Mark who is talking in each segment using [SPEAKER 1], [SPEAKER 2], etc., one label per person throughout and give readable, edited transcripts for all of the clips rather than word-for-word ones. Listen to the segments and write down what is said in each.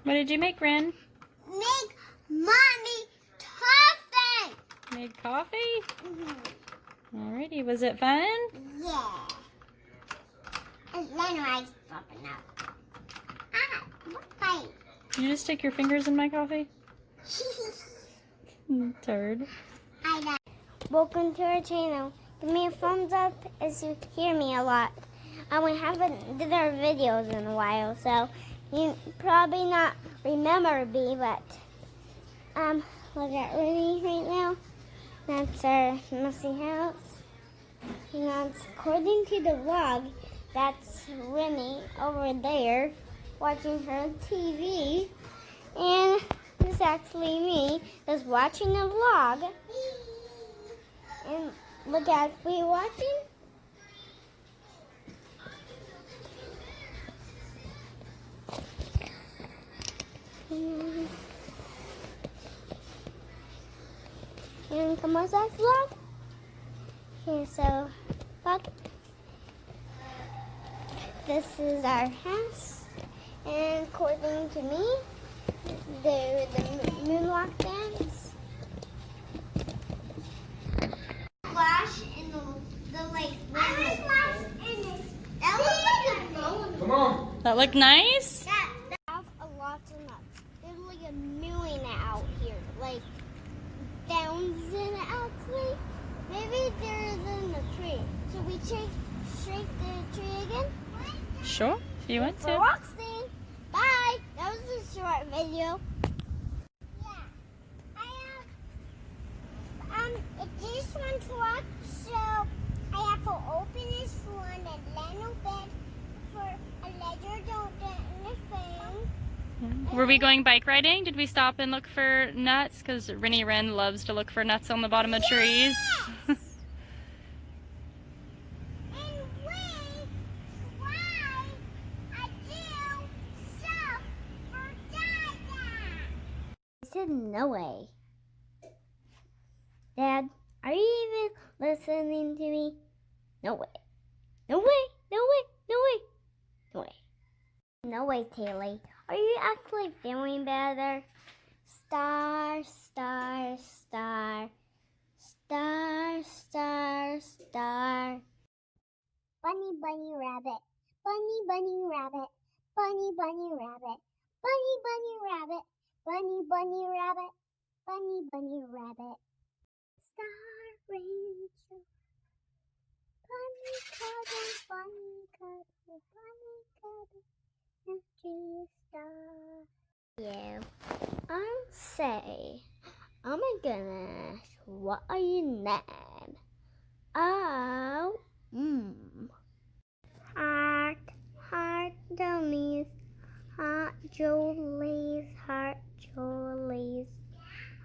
[SPEAKER 1] What did you make, Ren?
[SPEAKER 2] Make mommy coffee.
[SPEAKER 1] Made coffee? Alrighty, was it fun?
[SPEAKER 2] Yeah. And then I stop it now. What fight?
[SPEAKER 1] Did you just stick your fingers in my coffee? Turd.
[SPEAKER 2] I know. Welcome to our channel. Give me a thumbs up as you hear me a lot. We haven't did our videos in a while, so you probably not remember me, but look at Renni right now. That's our messy house. And that's according to the vlog, that's Renni over there watching her TV. And this is actually me just watching a vlog. And look at we watching. And come on, that vlog. Here, so look. This is our house, and according to me, the moonwalk dance. Splash in the lake. I splash in this. That looks like a bone.
[SPEAKER 3] Come on.
[SPEAKER 1] That look nice?
[SPEAKER 2] That have a lot of nuts. There's like a million out here, like thousands actually. Maybe there's in the tree. So we shake the tree again.
[SPEAKER 1] Sure, if you want
[SPEAKER 2] For
[SPEAKER 1] to.
[SPEAKER 2] Roxy. Bye. That was a short video. Yeah. It's this one to watch, so I have to open this one and then open for a ledger. Don't get in the phone.
[SPEAKER 1] Were we going bike riding? Did we stop and look for nuts? Because Renni Wren loves to look for nuts on the bottom of trees.
[SPEAKER 2] No way. Dad, are you even listening to me? No way. No way. No way. No way. No way. No way, Taylor. Are you actually feeling better? Star, star, star. Star, star, star. Bunny, bunny, rabbit. Bunny, bunny, rabbit. Bunny, bunny, rabbit. Bunny, bunny, rabbit. Bunny, bunny, rabbit. Bunny, bunny, rabbit. Star Ranger. Bunny cuddle, bunny cuddle, bunny cuddle. Mystery star. Yeah. I'll say, oh my goodness, what are you name? Oh, Heart, heart, dummies. Heart, Julie's, heart, Julie's,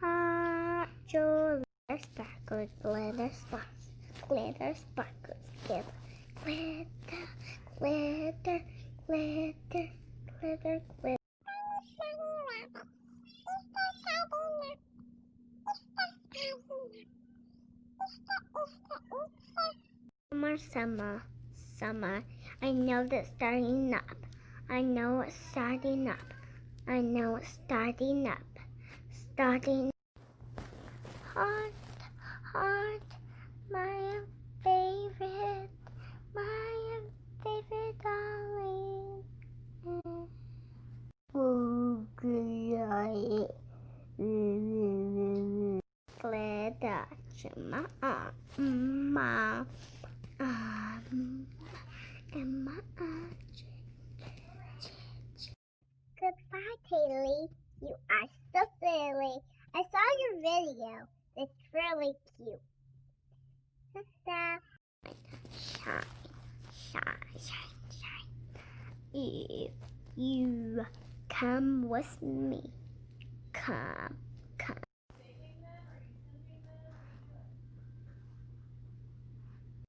[SPEAKER 2] heart, Julie's. Glitter, sparkles, glitter, sparkles, glitter, sparkles, glitter, glitter, glitter, glitter, glitter. Summer, summer, summer. I know that's starting up. I know it's starting up. I know it's starting up. Starting. Heart, heart, my favorite darling. Oh, good. Glitter, ma, and my Goodbye, Taylor. You are so silly. I saw your video. It's really cute. Ta-da. Shine, shine, shine, shine. If you come with me, come